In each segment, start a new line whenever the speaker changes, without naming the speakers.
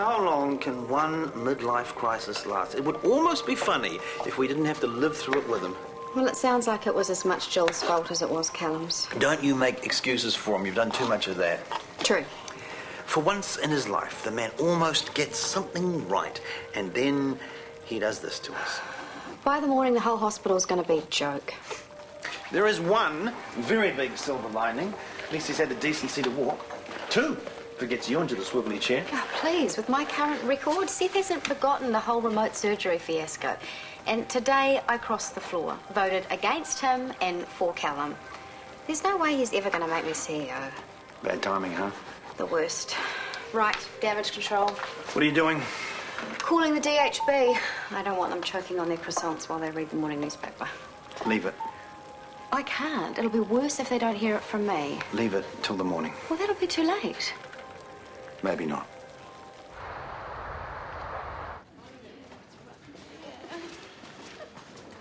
how long can one midlife crisis last? It would almost be funny if we didn't have to live through it with him.
Well, it sounds like it was as much Jill's fault as it was Callum's.
Don't you make excuses for him. You've done too much of that.
True.
For once in his life, the man almost gets something right, and then he does this to us.
By the morning, the whole hospital's going to be a joke.
There is one very big silver lining. At least he's had the decency to walk. Two, if it gets you into the swivelly chair.
Oh, please, with my current record, Seth hasn't forgotten the whole remote surgery fiasco. And today I crossed the floor, voted against him and for Callum. There's no way he's ever going to make me CEO.
Bad timing, huh?
The worst. Right, damage control.
What are you doing?
Calling the DHB. I don't want them choking on their croissants while they read the morning newspaper.
Leave it.
I can't. It'll be worse if they don't hear it from me.
Leave it till the morning.
Well, that'll be too late.
Maybe not.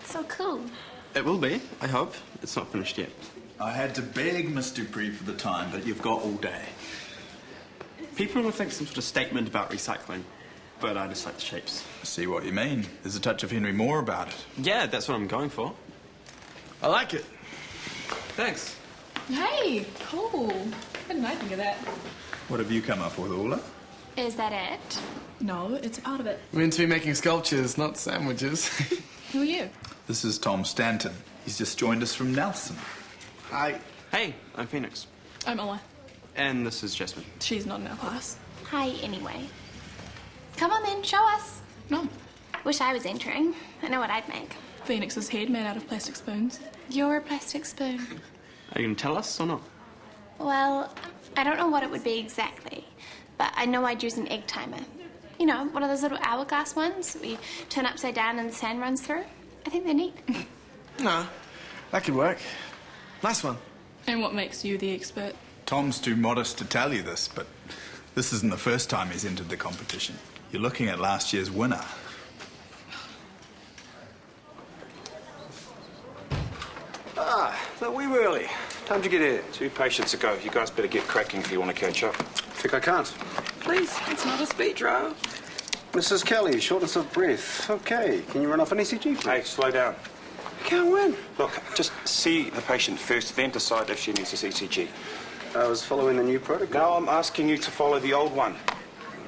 So cool.
It will be, I hope. It's not finished yet.
I had to beg Miss Dupree for the time, but you've got all day.
People will think some sort of statement about recycling, but I just like the shapes.
I see what you mean. There's a touch of Henry Moore about it.
Yeah, that's what I'm going for.
I like it.
Thanks.
Hey, cool. What didn't I think of that?
What have you come up with, Orla?
Is that it? No, it's a part of it.
We're meant to be making sculptures, not sandwiches.
Who are you?
This is Tom Stanton. He's just joined us from Nelson.
Hi.
Hey, I'm Phoenix.
I'm Ola.
And this is Jasmine.
She's not in our class.
Hi, anyway. Come on then, show us.
No.
Wish I was entering. I know what I'd make.
Phoenix's head made out of plastic spoons.
You're a plastic spoon.
Are you going to tell us or not?
Well, I don't know what it would be exactly, but I know I'd use an egg timer. You know, one of those little hourglass ones that we turn upside down and the sand runs through. I think they're neat.
No, that could work. Nice one.
And what makes you the expert?
Tom's too modest to tell you this, but this isn't the first time he's entered the competition. You're looking at last year's winner.
Look, we were early. Time to get here.
2 patients ago. You guys better get cracking if you want to catch up.
Think I can't.
Please, it's not a speed row.
Mrs. Kelly, shortness of breath. Okay, can you run off an ECG, please?
Hey, slow down.
Can't win.
Look, just see the patient first, then decide if she needs this ECG.
I was following the new protocol.
Now I'm asking you to follow the old one.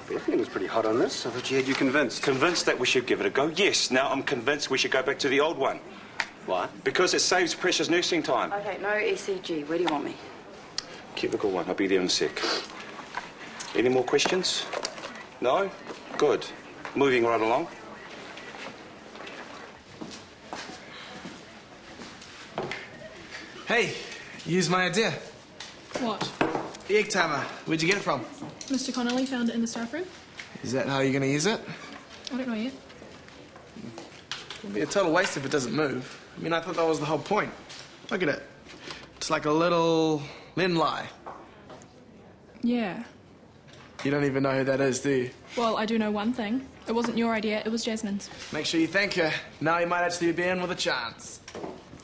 Bethany was pretty hot on this. I thought she had you convinced.
Convinced that we should give it a go? Yes. Now I'm convinced we should go back to the old one.
Why?
Because it saves precious nursing time.
Okay, no ECG. Where do you want me?
Cubicle 1. I'll be there in a sec. Any more questions? No? Good. Moving right along.
Hey, use my idea.
What?
The egg timer. Where'd you get it from?
Mr. Connolly found it in the staff room.
Is that how you're going to use it?
I don't know yet.
It'll be a total waste if it doesn't move. I mean, I thought that was the whole point. Look at it. It's like a little Lin Lai.
Yeah.
You don't even know who that is, do you?
Well, I do know one thing. It wasn't your idea, it was Jasmine's.
Make sure you thank her. Now you might actually be in with a chance.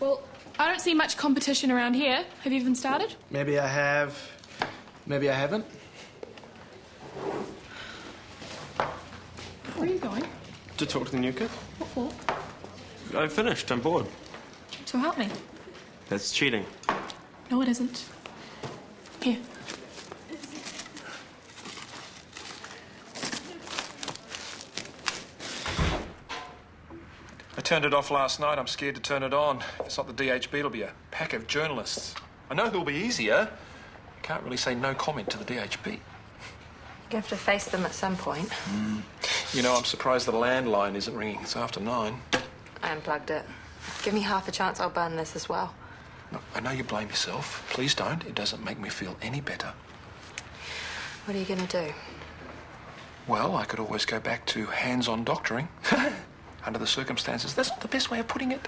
Well, I don't see much competition around here. Have you even started?
Maybe I have. Maybe I haven't.
Where are you going?
To talk to the new kid?
What for?
I'm finished. I'm bored.
So help me.
That's cheating.
No, it isn't. Here.
I turned it off last night. I'm scared to turn it on. If it's not the DHB, it'll be a pack of journalists. I know who'll be easier. I can't really say no comment to the DHB.
You have to face them at some point.
You know, I'm surprised the landline isn't ringing. It's after 9.
I unplugged it. Give me half a chance, I'll burn this as well.
Look, I know you blame yourself. Please don't. It doesn't make me feel any better.
What are you going to do?
Well, I could always go back to hands-on doctoring. Under the circumstances, that's not the best way of putting it.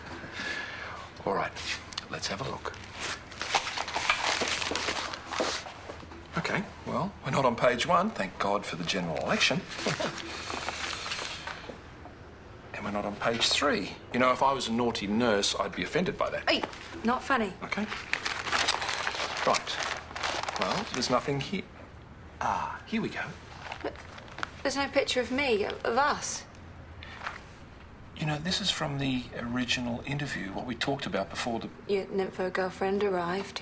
All right, let's have a look. Okay, well, we're not on page 1. Thank God for the general election. And we're not on page 3. You know, if I was a naughty nurse, I'd be offended by that.
Hey, not funny.
Okay. Right. Well, there's nothing here. Ah, here we go.
There's no picture of me, of us.
You know, this is from the original interview, what we talked about before the...
Your nympho girlfriend arrived.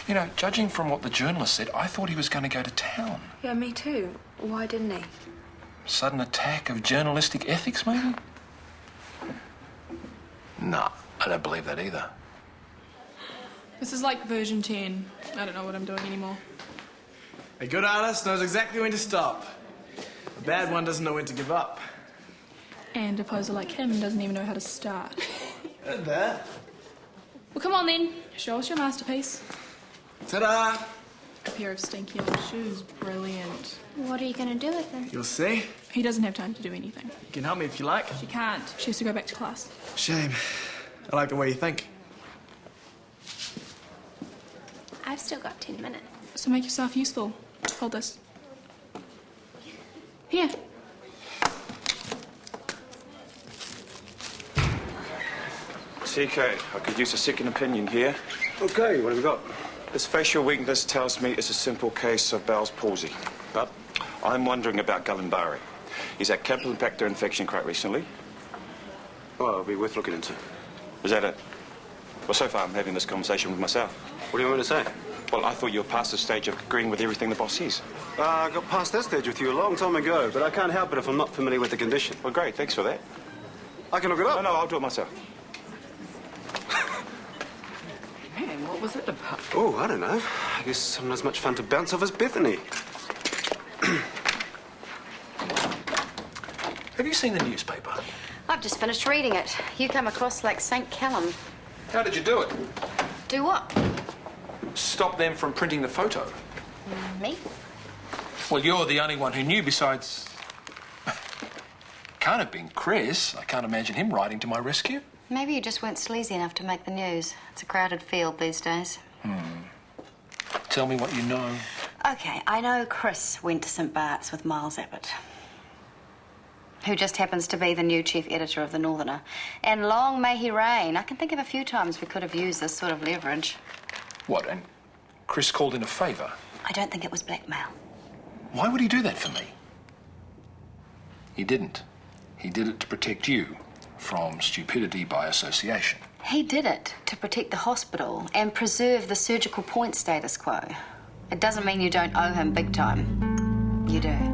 You know, judging from what the journalist said, I thought he was going to go to town.
Yeah, me too. Why didn't he?
Sudden attack of journalistic ethics, maybe? Nah, I don't believe that either.
This is like version 10. I don't know what I'm doing anymore.
A good artist knows exactly when to stop. A bad one doesn't know when to give up.
And a poser like him doesn't even know how to start.
Heard that.
Well, come on then. Show us your masterpiece.
Ta-da!
A pair of stinky old shoes. Brilliant.
What are you going to do with them?
You'll see.
He doesn't have time to do anything.
You can help me if you like.
She can't. She has to go back to class.
Shame. I like the way you think.
I've still got 10 minutes.
So make yourself useful. Hold this. Here.
TK, I could use a second opinion here.
Okay, what have we got?
This facial weakness tells me it's a simple case of Bell's palsy. But I'm wondering about Gullamarri. He's had Campylobacter infection quite recently.
Well, it'll be worth looking into.
Is that it? Well, so far I'm having this conversation with myself.
What do you want me to say?
Well, I thought you were past the stage of agreeing with everything the boss says.
I got past that stage with you a long time ago, but I can't help it if I'm not familiar with the condition.
Well, great, thanks for that.
I can look it up.
No, I'll do it myself.
Man, what was it about?
Oh, I don't know. I guess I'm not as much fun to bounce off as Bethany.
Have you seen the newspaper?
I've just finished reading it. You come across like St. Callum.
How did you do it?
Do what?
Stop them from printing the photo.
Me?
Well, you're the only one who knew besides... Can't have been Chris. I can't imagine him riding to my rescue.
Maybe you just weren't sleazy enough to make the news. It's a crowded field these days.
Tell me what you know.
OK, I know Chris went to St. Bart's with Miles Abbott, who just happens to be the new chief editor of The Northerner. And long may he reign. I can think of a few times we could have used this sort of leverage.
What, and Chris called in a favour?
I don't think it was blackmail.
Why would he do that for me? He didn't. He did it to protect you from stupidity by association.
He did it to protect the hospital and preserve the surgical point status quo. It doesn't mean you don't owe him big time. You do.